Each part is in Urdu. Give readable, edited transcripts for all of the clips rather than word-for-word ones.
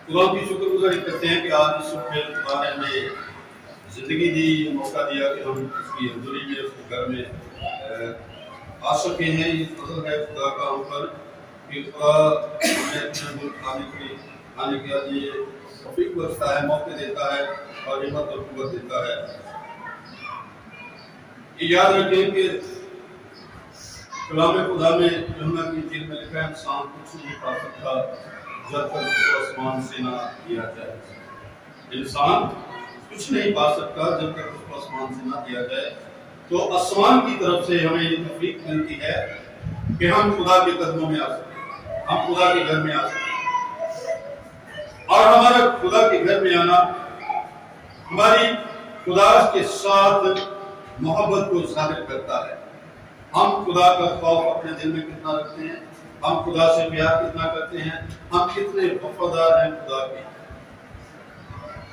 خدا کی شکر گزاری کرتے ہیں کہ آج اس وقت خدا نے ہمیں زندگی دی، موقع دیا کہ ہم اس کی حضوری میں اس کے گھر میں آ سکے ہیں۔ یہ فضل ہے خدا کا ہم پر کہ خدا ہمیں اپنے ملک آنے کے لیے توفیق بخشتا ہے، موقع دیتا ہے اور ہمت اور قوت دیتا ہے۔ یہ یاد رکھیں کہ کلام خدا میں یوحنا کی انجیل میں لکھا ہے انسان کچھ نہیں پا سکتا جب تک اس کو آسمان سے نہ دیا جائے۔ انسان کچھ نہیں پا سکتا جب تک اس کو آسمان سے نہ دیا جائے۔ تو آسمان کی طرف سے ہمیں یہ توفیق ملتی ہے کہ ہم خدا کے قدموں میں آ سکیں، ہم خدا کے گھر میں آ سکیں، اور ہمارا خدا کے گھر میں آنا ہماری خدا کے ساتھ محبت کو ظاہر کرتا ہے۔ ہم خدا کا خوف اپنے دل میں کتنا رکھتے ہیں، ہم خدا سے پیار کتنا کرتے ہیں، ہم کتنے وفادار ہیں خدا کے،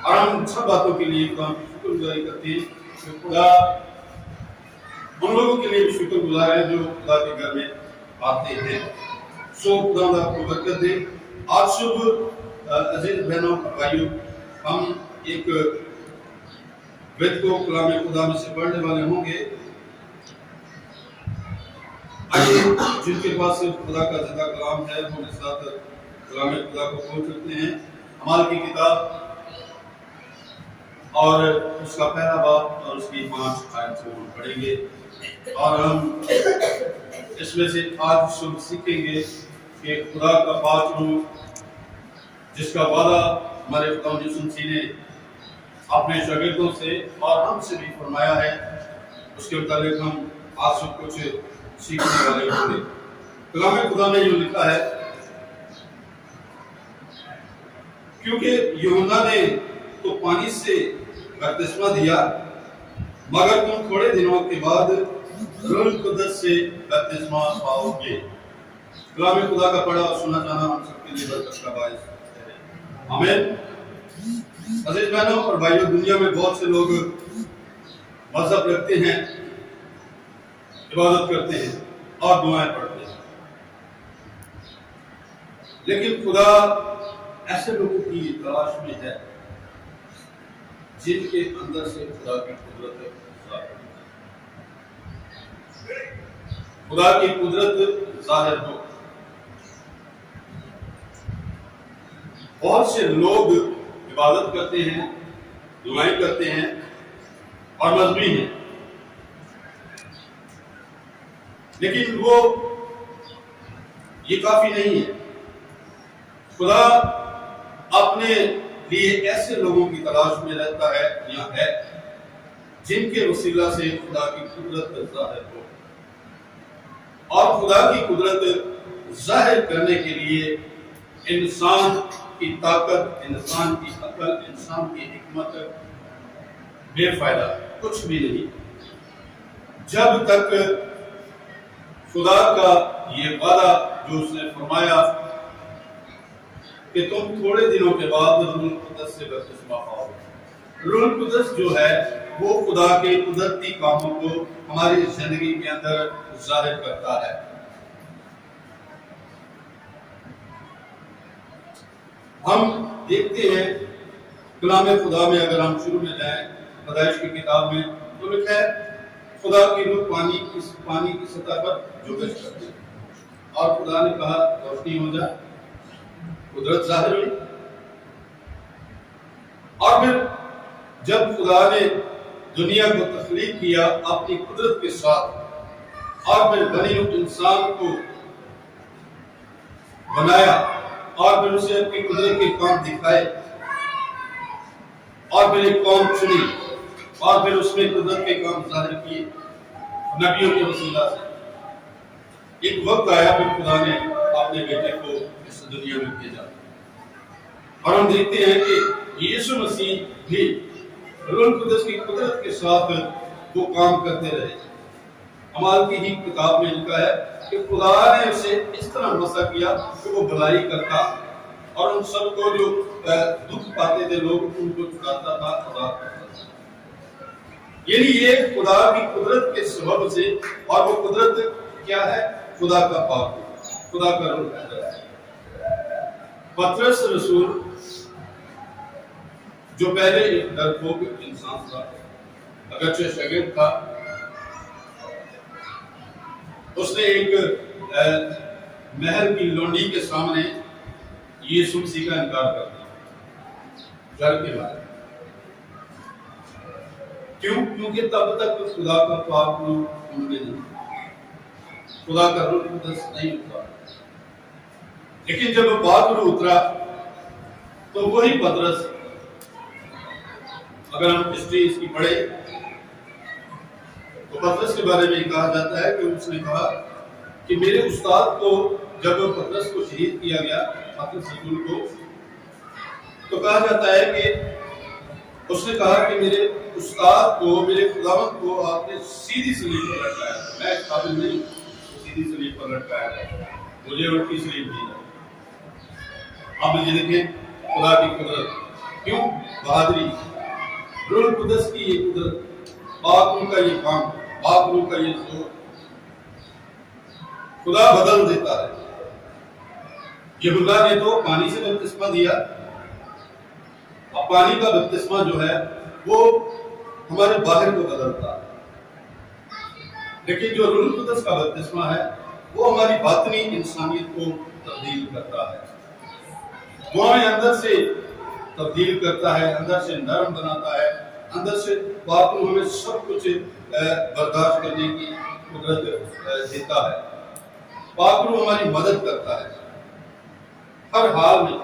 اور ہم سب باتوں کے لیے خدا کی شکر گزاری کرتے ہیں کہ خدا ان لوگوں کے لیے بھی شکر گزار ہے جو خدا کے گھر میں آتے ہیں۔ خدا آپ کو برکت دے۔ آج صبح عزیز بہنوں بھائیوں، ہم ایک بیت کو کلام خدا میں سے پڑھنے والے ہوں گے۔ آئیے جن کے پاس خدا کا زندہ کلام ہے وہ میرے ساتھ کلام خدا کو کھول سکتے ہیں۔ اعمال کی کتاب اور اس کا پہلا باب اور اس کی 5 آیت کو ہم پڑھیں گے، اور ہم اس میں سے آج صبح سیکھیں گے کہ خدا کا پاک روح جس کا وعدہ ہمارے خدا یسوع مسیح نے اپنے شاگردوں سے اور ہم سے بھی فرمایا ہے، اس کے متعلق ہم آج صبح کچھ سیکھنے والے ہوں گے۔ کلام خدا میں یوں لکھا ہے، کیونکہ یوحنا نے تو پانی سے بپتسمہ دیا، مگر تم تھوڑے دنوں کے بعد روح القدس سے بپتسمہ پاؤ گے۔ کلام خدا کا پڑھا اور سنا جانا ہم سب کے لیے برکت کا باعث ہے۔ آمین۔ عزیز بہنوں اور بھائیوں، دنیا میں بہت سے لوگ مذہب رکھتے ہیں، عبادت کرتے ہیں اور دعائیں پڑھتے ہیں، لیکن خدا ایسے لوگوں کی تلاش میں ہے جن کے اندر سے خدا کی قدرت ظاہر ہو۔ بہت سے لوگ عبادت کرتے ہیں، دعائیں کرتے ہیں اور مذہبی ہیں، لیکن وہ یہ کافی نہیں ہے۔ خدا اپنے لیے ایسے لوگوں کی تلاش میں رہتا ہے یا ہے جن کے وسیلہ سے خدا کی قدرت ظاہر ہو، اور خدا کی قدرت ظاہر کرنے کے لیے انسان کی طاقت، انسان کی عقل، انسان کی حکمت بے فائدہ، کچھ بھی نہیں، جب تک خدا کا یہ وعدہ جو اس نے فرمایا کہ تم تھوڑے دنوں کے بعد روح القدس سے بپتسمہ پاؤ گے۔ روح القدس جو ہے وہ خدا کے قدرتی کاموں کو ہماری زندگی کے اندر ظاہر کرتا ہے۔ ہم دیکھتے ہیں کلام خدا میں، اگر ہم شروع میں جائیں پیدائش کی کتاب میں، تو لکھا ہے خدا کی روح پانی کی سطح پر جوش کرتی ہے، اور خدا نے کہا روشنی ہو جائے، قدرت ظاہر ہوئی۔ اور پھر جب خدا نے دنیا کو تخلیق کیا اپنی قدرت کے ساتھ، اور پھر بنی انسان کو بنایا، اور پھر اسے اپنی قدرت کے کام دکھائے، اور پھر ایک قوم چنی، اور پھر اس میں قدرت کے کام ظاہر کیے نبیوں کے وسیلہ سے۔ ایک وقت آیا پھر خدا نے اپنے بیٹے کو اس دنیا میں بھیجا، اور ہم دیکھتے ہیں کہ یسوع مسیح بھی روح القدس کی قدرت کے ساتھ وہ کام کرتے رہے۔ اعمال کی ہی کتاب میں لکھا ہے کہ خدا نے اسے اس طرح مسا کیا کہ وہ بھلائی کرتا، اور ان سب کو جو دکھ پاتے تھے لوگ، ان کو چھڑاتا تھا، آزاد کرتا تھا۔ یعنی یہ خدا کی قدرت کے سبب سے، اور وہ قدرت کیا ہے؟ خدا کا پاک، خدا کا روح ہے۔ پطرس رسول جو پہلے ایک ڈرپوک انسان تھا، اگرچہ شاگرد تھا، اس نے ایک محل کی لونڈی کے سامنے یسوع مسیح کا انکار کر دیا ڈر کے بارے میں۔ کیوں؟ کیونکہ تب تک خدا کا پاک روح ان میں نہیں، خدا کا روح القدس نہیں اترا۔ لیکن جب پاک روح اترا تو وہی پطرس، اگر ہم ہسٹری اس کی پڑھے تو پطرس کے بارے میں کہا جاتا ہے کہ اس نے کہا کہ میرے استاد کو، جب پطرس کو شہید کیا گیا، پطرس رسول کو، تو کہا جاتا ہے کہ اس نے کہا کہ میرے استاد کو، میرے خداوند کو آپ نے سیدھی صلیب پر لٹکایا، میں قابل نہیں ہوں سیدھی صلیب پر لٹکایا ہے، مجھے الٹی صلیب دی جائے۔ اب یہ دیکھیں خدا کی قدرت، کیوں بہادری، روح القدس کی یہ قدرت، پاک روح کا یہ کام، پاک روح کا یہ زور، خدا بدل دیتا ہے۔ یہودا نے تو پانی سے بپتسمہ دیا، اب پانی کا بپتسمہ جو ہے وہ ہمارے باہر کو بدلتا ہے، لیکن جو روح القدس کا بپتسمہ ہے وہ ہماری باطنی انسانیت کو تبدیل کرتا ہے، وہ ہمیں اندر سے تبدیل کرتا ہے، اندر سے نرم بناتا ہے، اندر سے پاک روح ہمیں سب کچھ برداشت کرنے کی قدرت دیتا ہے۔ پاک روح ہماری مدد کرتا ہے ہر حال میں،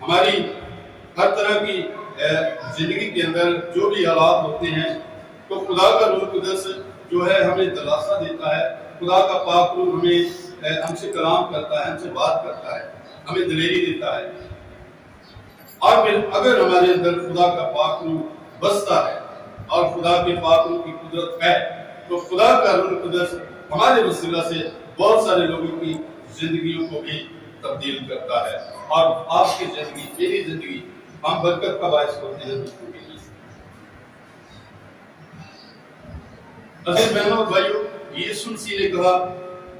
ہماری ہر طرح کی زندگی کے اندر جو بھی حالات ہوتے ہیں تو خدا کا روح القدس جو ہے ہمیں دلاسا دیتا ہے، خدا کا پاک روح ہمیں ہم سے کلام کرتا ہے، ہم سے بات کرتا ہے، ہمیں دلیری دیتا ہے۔ اور پھر اگر ہمارے اندر خدا کا پاک روح بستا ہے اور خدا کے پاک روح کی قدرت ہے تو خدا کا روح القدس ہمارے وسیلہ سے بہت سارے لوگوں کی زندگیوں کو بھی تبدیل کرتا ہے، اور آپ کی زندگی، میری زندگی، ہم برکت کا باعث ہوتے ہیں دوسروں کے لیے۔ عزیز بہنوں اور بھائیوں، یسوع مسیح نے کہا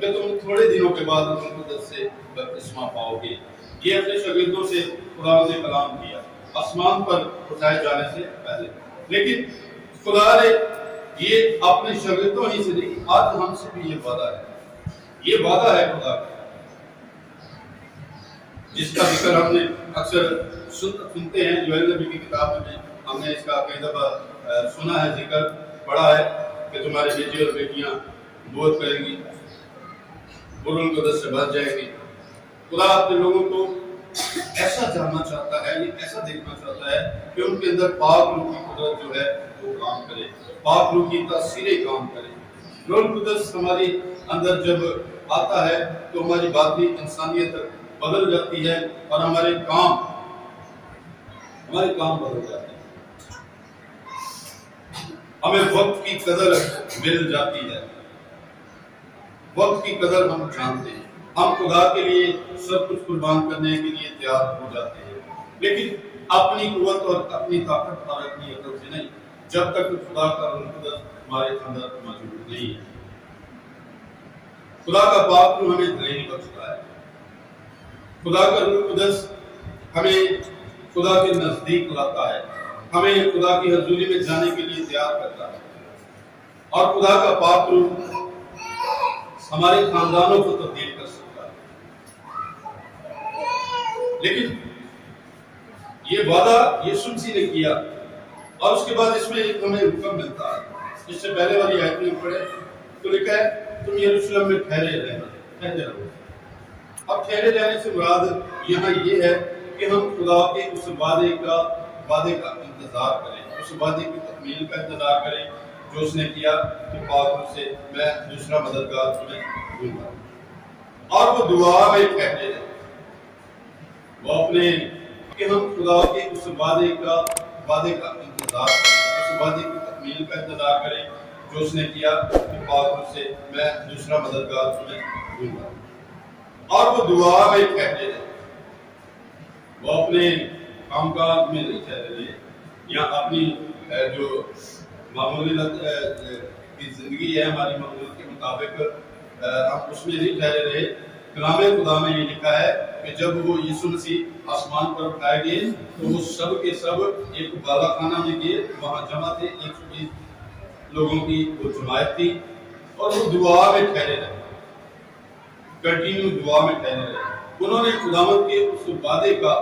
کہ تم تھوڑے دنوں کے بعد روح القدس سے بپتسمہ پاؤ گے۔ یہ اپنے شاگردوں سے خدا نے کلام کیا آسمان پر اٹھائے جانے سے پہلے، لیکن خدا نے یہ اپنے شاگردوں ہی سے نہیں، آج ہم سے بھی یہ وعدہ ہے، یہ وعدہ ہے خدا کا، جس کا ذکر ہم نے اکثر سنتے ہیں، جو نبی کی کتاب میں ہم نے اس کا کئی دفعہ سنا ہے، ذکر پڑھا ہے کہ تمہارے بیٹے اور بیٹیاں نبوت کریں گی، روح القدس سے بھر جائیں گی۔ خدا اپنے لوگوں کو ایسا جاننا چاہتا ہے، یہ ایسا دیکھنا چاہتا ہے کہ ان کے اندر پاک روح کی قدرت جو ہے وہ کام کرے، پاک روح کی تاثیریں کام کرے۔ روح القدس ہماری اندر جب آتا ہے تو ہماری باطنی انسانیت بدل جاتی ہے اور ہمارے کام بدل جاتے ہیں، ہمیں وقت کی قدر مل جاتی ہے، وقت کی قدر ہم جانتے ہیں، ہم خدا کے لیے سب کچھ قربان کرنے کے لیے تیار ہو جاتے ہیں، لیکن اپنی قوت اور اپنی طاقت اور اپنی عقل سے نہیں، جب تک خدا کا روح القدس ہمارے اندر موجود نہیں ہے۔ خدا کا پاک روح ہمیں دلیری بخشتا ہے، خدا کا روح القدس ہمیں خدا کے نزدیک لاتا ہے، ہمیں خدا کی حضوری میں جانے کے لیے تیار کرتا ہے، اور خدا کا پاک روح ہمارے خاندانوں کو تبدیل کر سکتا ہے۔ لیکن یہ وعدہ یسوع مسیح نے کیا، اور اس کے بعد اس میں ایک ہمیں حکم ملتا ہے۔ اس سے پہلے والی آیت میں پڑھے تو لکھا ہے تم یروشلم میں ٹھہرے رہو۔ اب ٹھہرے رہنے سے مراد یہاں یہ ہے کہ ہم خدا کے اس وعدے کا انتظار کریں، اس وعدے کی تکمیل کا انتظار کریں جو اس نے کیا کہ پاک روح سے میں دوسرا مددگار تمہیں دوں گا، اور وہ دعا میں ٹھہرے رہیں، وہ اپنے کہ ہم خدا کے اس وعدے کا انتظار کریں، اس وعدے کی تکمیل کا انتظار کریں جو اس نے کیا کہ پاک روح سے میں دوسرا مددگار تمہیں دوں گا، اور وہ دعا میں ٹھہرے رہیں، وہ اپنے کام کاج میں نہیں ٹھہرے رہے، یا اپنی جو معمولی کی زندگی ہے ہماری معمول کے مطابق ہم اس میں نہیں ٹھہرے رہے۔ کلام خدا میں یہ لکھا ہے کہ جب وہ یسوع مسیح آسمان پر اٹھائے گئے تو وہ سب کے سب ایک بالا خانہ میں گئے، وہاں جمع تھے 120 لوگوں کی وہ جماعت تھی، اور وہ دعا میں ٹھہرے رہے، کنٹینیو دعا میں ٹھہرے رہے۔ انہوں نے خداوند کے اس وعدے کا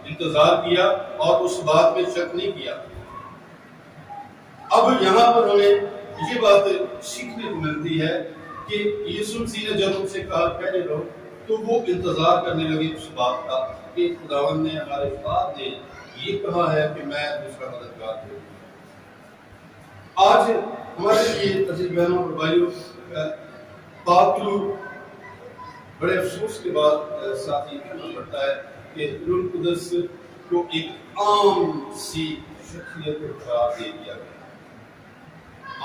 انتظار کیا اور اس بات میں شک نہیں کیا۔ اب یہاں پر ہمیں یہ بات سیکھنے کو ملتی ہے کہ یسوع مسیح نے جب ان سے کہا ٹھہرے رہو تو وہ انتظار کرنے لگے اس بات کا کہ خداوند نے، ہمارے استاد نے یہ کہا ہے کہ میں دوسرا مددگار دوں۔ آج ہمارے لیے عزیز بہنوں اور بھائیوں، پاکلو بڑے افسوس کے بعد ساتھی کہنا پڑتا ہے کہ روح القدس کو ایک عام سی شخصیت کو قرار دے دیا گیا۔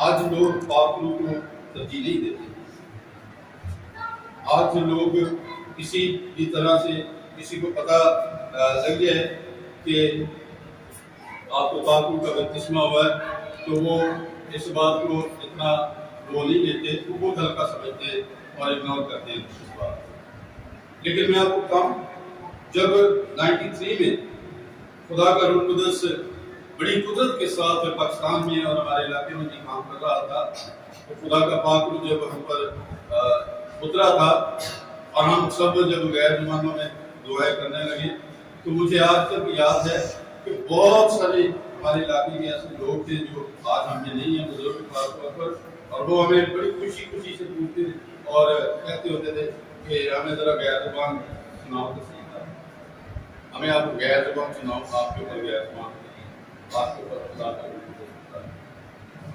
آج لوگ پاکلو کو ترجیح نہیں دیتے۔ آج لوگ کسی بھی طرح سے کسی کو پتہ لگ جائے کہ آپ کو پاکلو کا بپتسمہ ہوا ہے تو وہ اس بات کو اتنا وہ نہیں لیتے، وہ بہت ہلکا سمجھتے ہیں اور اگنور کرتے ہیں اس بات۔ لیکن میں آپ کو کہوں، جب 93 میں خدا کا روح القدس بڑی قدرت کے ساتھ پاکستان میں اور ہمارے علاقے میں بھی کام کر رہا تھا تو خدا کا پاک روح جب ہم پر اترا تھا اور ہم سب جب غیر زبانوں میں دعائیں کرنے لگے تو مجھے آج تک یاد ہے کہ بہت سارے ہمارے علاقے کے ایسے لوگ تھے جو آج ہم میں نہیں ہیں، بزرگ خاص طور پر، اور وہ ہمیں بڑی خوشی سے پوچھتے اور کہتے ہوتے تھے کہ ہمیں ذرا غیر زبان سناؤ تو صحیح تھا، ہمیں آپ کو غیر زبان سناؤ، آپ کے اوپر غیر زبان آپ کے اوپر خدا کا روح ہوتا ہے۔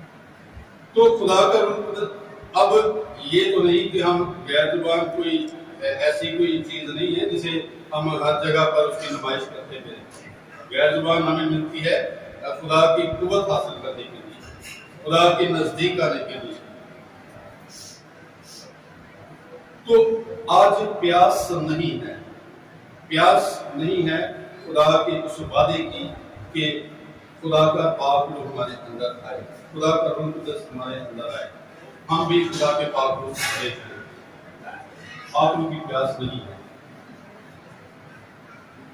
تو خدا کا روح اب یہ تو نہیں کہ ہم غیر زبان کوئی ایسی کوئی چیز نہیں ہے جسے ہم ہر جگہ پر اس کی نمائش کرتے ہیں۔ غیر زبان ہمیں ملتی ہے خدا کی قوت حاصل کرنے کے لیے، خدا کے نزدیک آنے کے لیے۔ تو آج پیاس نہیں ہے، پیاس نہیں ہے خدا کے اس وعدے کی کہ خدا کا پاک روح ہمارے اندر آئے، خدا کا روح القدس ہمارے اندر آئے، ہم بھی خدا کے پاک روح سے دیکھیں۔ پاک روح کی پیاس نہیں ہے۔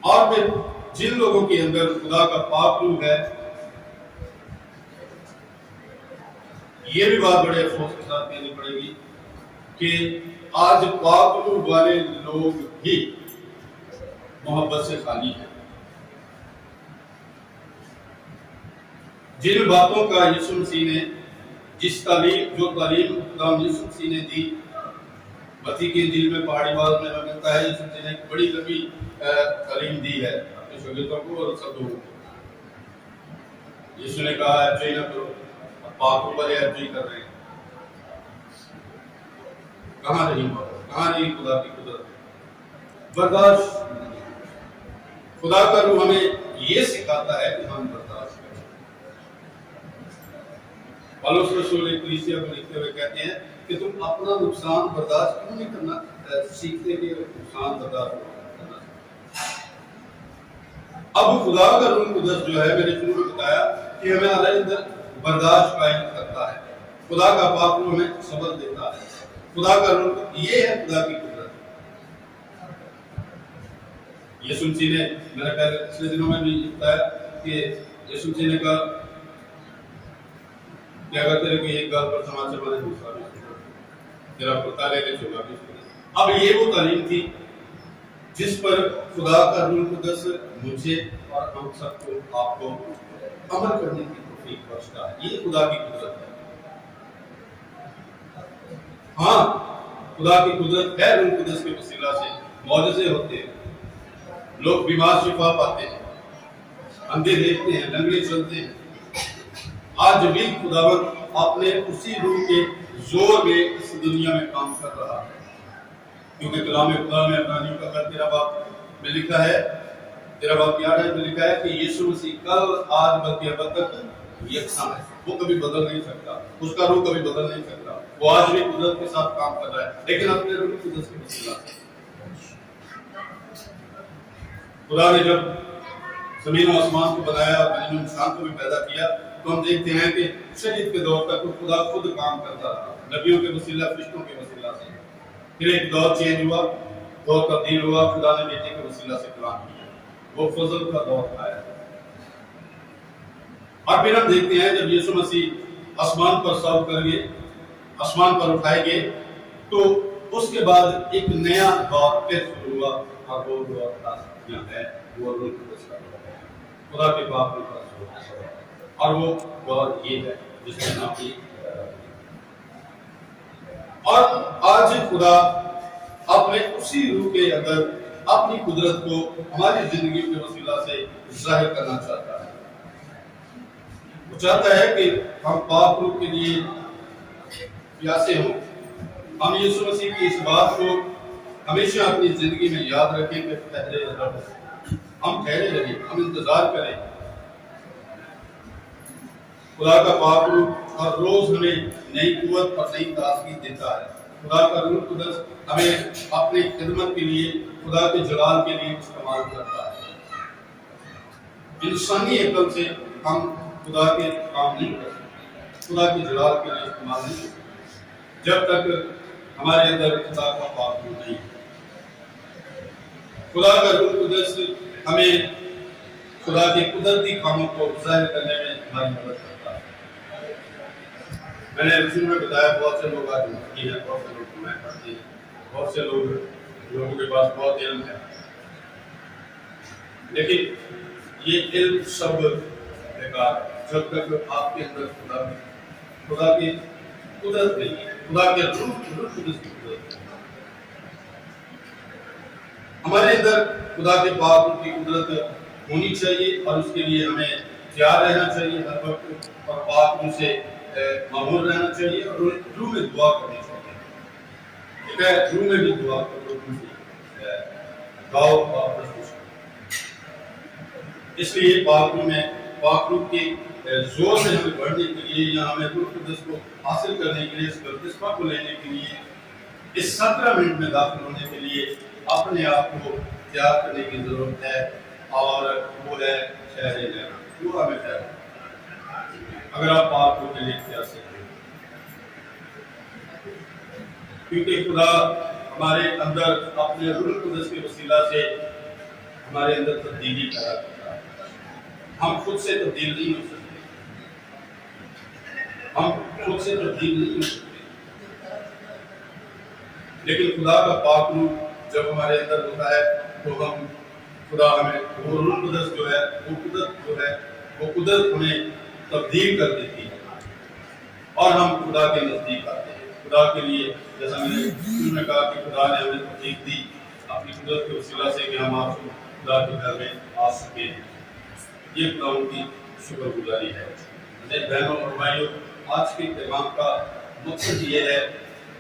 اور پھر جن لوگوں کے اندر خدا کا پاک روح ہے، یہ بھی بات بڑے افسوس کے ساتھ کہنی پڑے گی کہ آج پاک روح والے لوگ بھی محبت سے خالی ہیں۔ جن باتوں کا یسوع مسیح نے جو تعلیم خدا یسوع مسیح نے دی، متی کی انجیل میں پہاڑی باز میں ہمیں ملتا ہے یسوع مسیح نے ایک بڑی لمبی تعلیم دی ہے اپنے شاگردوں کو اور سب لوگوں کو۔ یسوع نے کہا ارجوئی نہ کرو، اب پاک اوپر ارجوئی کر رہے ہیں۔ کہاں رہی بات، کہاں رہی خدا کی قدرت؟ برداشت نہیں۔ خدا کا روح ہمیں یہ سکھاتا ہے کہ ہم برداشت کریں۔ پالوس رسول کلیسیا کو لکھتے ہوئے کہتے ہیں کہ تم اپنا نقصان برداشت کیوں نہیں کرنا سیکھتے کہ نقصان برداشت کرنا۔ اب خدا کا روح القدس جو ہے، میں نے شروع میں بتایا کہ ہمیں ہمارے اندر برداشت قائم کرتا ہے، خدا کا پاک روح ہمیں صبر دیتا ہے۔ خدا کا روح یہ ہے خدا کی قدرت۔ یسوع مسیح نے، میں نے پچھلے دنوں میں بھی بتایا کہ یسوع مسیح نے کہا کہ اگر تیرے کو ایک گال پر تماچا مارے دوسرا بھی چھوڑ، تیرا کتا لے لے چوگا بھی چھوڑ۔ اب یہ وہ تعلیم تھی جس پر خدا کا روح القدس مجھے اور ہم سب کو، آپ کو عمل کرنے کی توفیق بخشتا ہے۔ یہ خدا کی قدرت ہے۔ ہاں، خدا کی قدرت ہے، روح القدس کے وسیلہ سے معجزے ہوتے ہیں، لوگ بیمار شفا پاتے ہیں، اندھے دیکھتے ہیں، لنگڑے چلتے ہیں۔ آج بھی خداوند اپنے اسی روح کے زور میں اس دنیا میں کام کر رہا ہے، کیونکہ کلام خدا میں عبرانیوں کا خط 13 باب میں لکھا ہے، 13 باب کی 8 میں لکھا ہے کہ یسوع مسیح کل آج بلکہ اب تک یکساں ہے، وہ کبھی بدل نہیں سکتا، اس کا روح کبھی بدل نہیں سکتا، وہ آج بھی قدرت کے ساتھ کام کر رہا ہے، لیکن اپنے روح قدس کے وسیلہ سے۔ خدا نے جب زمین و آسمان کو بنایا اور بنی انسان کو بھی پیدا کیا تو ہم دیکھتے ہیں کہ شہید کے دور تک خدا خود کام کرتا رہا، نبیوں کے وسیلہ، فرشتوں کے وسیلہ سے۔ پھر ایک دور چینج ہوا، دور تبدیل ہوا، خدا نے بیٹے کے وسیلہ سے کلام کیا، وہ فضل کا دور آیا۔ اور پھر ہم دیکھتے ہیں جب یسوع مسیح آسمان پر سر کر گئے، آسمان پر اٹھائے گئے، تو اس کے بعد ایک نیا دور پھر شروع ہوا، اور وہ دور جو ہے وہ روح القدس کا دور ہے، خدا کے باپ کا دور ہے، اور وہ دور یہ ہے جس میں نام کی۔ اور آج خدا اپنے اسی روح کے اندر اپنی قدرت کو ہماری زندگی کے وسیلہ سے ظاہر کرنا چاہتا ہے۔ وہ چاہتا ہے کہ ہم پاک روح کے لیے پیاسے ہوں، ہم یسوع مسیح کی اس بات کو ہمیشہ اپنی زندگی میں یاد رکھیں کہ پہلے ہم ٹھہرے رہیں، ہم انتظار کریں۔ خدا کا پاک روح ہر روز ہمیں نئی قوت اور نئی تازگی دیتا ہے۔ خدا کا روح القدس ہمیں اپنی خدمت کے لیے، خدا کے جلال کے لیے استعمال کرتا ہے۔ انسانی عقل سے ہم خدا کے کام نہیں کر سکتے، خدا کے جلال کے لیے استعمال نہیں کر سکتے جب تک ہمارے اندر خدا کا پاک روح نہیں ہے۔ خدا کا روح القدس ہمیں خدا کے قدرتی کاموں کو ظاہر کرنے میں ہماری مدد کرتا ہے۔ میں نے شروع میں بتایا بہت سے لوگ آج مفتی ہیں، بہت سے لوگ قرآن پڑھتے ہیں، بہت سے لوگوں کے پاس بہت علم ہے، لیکن یہ علم سب بیکار ہے جب تک آپ کے اندر خدا کی قدرت نہیں ہے، خدا کے روح القدس کی قدرت نہیں ہے۔ ہمارے اندر خدا کے پاک روح کی قدرت ہونی چاہیے، اور اس کے لیے ہمیں تیار رہنا چاہیے ہر وقت، اور پاک روح سے معمور رہنا چاہیے، اور روح میں دعا کرنی چاہیے۔ ٹھیک ہے، روح میں بھی دعا کرو، گاؤ اور اس لیے پاک روح کے زور سے ہمیں بڑھنے کے لیے، یا ہمیں روح القدس کو حاصل کرنے کے لیے، اس بپتسمہ کو لینے کے لیے، اس 17 منٹ میں داخل ہونے کے لیے اپنے آپ کو تیار کرنے کی ضرورت ہے، اور وہ ہے ٹھہرے رہنا۔ وہ ہمیں ٹھہرنا، اگر آپ پاک روح کے لیے پیاسے ہیں، کیونکہ خدا ہمارے اندر اپنے روح القدس کے وسیلہ سے ہمارے اندر تبدیلی پیدا کرتا ہے۔ ہم خود سے تبدیل نہیں ہو سکتے، ہم خود سے تبدیل نہیں ہو سکتے، لیکن خدا کا پاک روح جب ہمارے اندر ہوتا ہے تو خدا ہمیں وہ روح القدس جو ہے، وہ قدرت ہمیں تبدیل کر دیتی ہے، اور ہم خدا کے نزدیک آتے ہیں۔ خدا کے لیے، جیسا میں نے شروع میں کہا کہ خدا نے ہمیں توفیق دی اپنی قدرت کے وسیلہ سے کہ ہم آپ کو خدا کے گھر میں آ سکے ہیں۔ یہ خدا ان کی شکر گزاری ہے۔ بہنوں اور بھائیوں، آج کے پیغام کا مقصد یہ ہے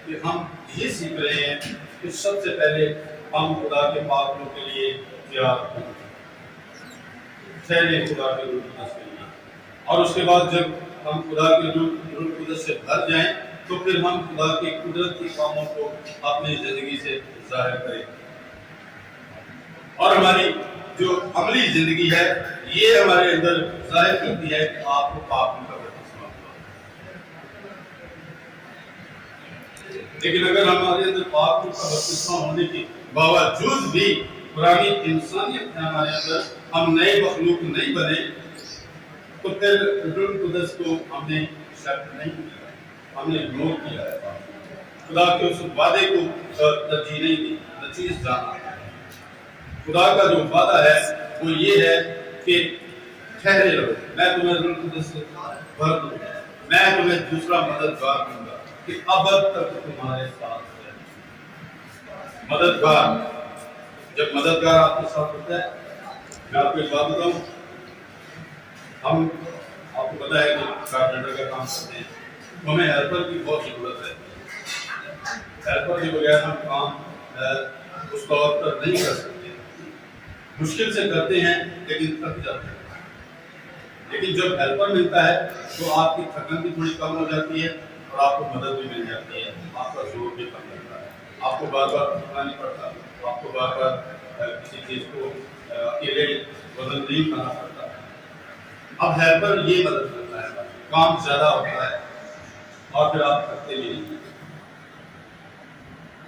کہ ہم یہ سیکھ رہے ہیں کہ سب سے پہلے ہم خدا کے پاک روح کے لیے تیار ہوں، ٹھہرے خدا کے روح القدس کے لیے، اور اس کے بعد جب ہم خدا کے روح القدس سے بھر جائیں تو پھر ہم خدا کے قدرتی کاموں کو اپنی زندگی سے ظاہر کریں، اور ہماری جو عملی زندگی ہے یہ ہمارے اندر ظاہر کرتی ہے کہ آپ کو پاک روح کا بپتسمہ ہوا۔ لیکن اگر ہمارے اندر پاک روح کا بپتسمہ ہونے کے باوجود بھی پرانی انسانیت ہے ہمارے اندر، ہم نئے مخلوق نہیں بنے، تو پھر روح القدس کو ہم نے ایکسپٹ نہیں کیا، ہم نے اگنور کیا ہے، خدا کے اس وعدے کو ترجیح نہیں دی، نچیز جانا۔ خدا کا جو وعدہ ہے وہ یہ ہے کہ ٹھہرے رہو، میں تمہیں روح القدس سے بھر دوں گا، میں تمہیں دوسرا مددگار دوں گا کہ ابد تک تمہارے ساتھ ہے۔ مددگار، جب مددگار آپ کے ساتھ ہوتا ہے، میں آپ کو ایک بات بتاؤں، ہم آپ کو پتا ہے کہ کارپینٹر کا کام کرتے ہیں، ہمیں ہیلپر کی بہت ضرورت ہے۔ ہیلپر کے بغیر ہم کام اس طور پر نہیں کر سکتے، مشکل سے کرتے ہیں لیکن تھک جاتے ہیں۔ لیکن جب ہیلپر ملتا ہے تو آپ کی تھکن بھی تھوڑی کم ہو جاتی ہے، اور آپ کو مدد بھی مل جاتی ہے، آپ کا زور بھی کم لگتا ہے، آپ کو بار بار اٹھنا نہیں پڑتا، آپ کو بار بار کسی چیز کو اکیلے وزن نہیں کرنا پڑتا۔ اب ہیلپر یہ مدد کرتا ہے، کام زیادہ ہوتا ہے اور پھر آپ تھکتے بھی نہیں۔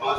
5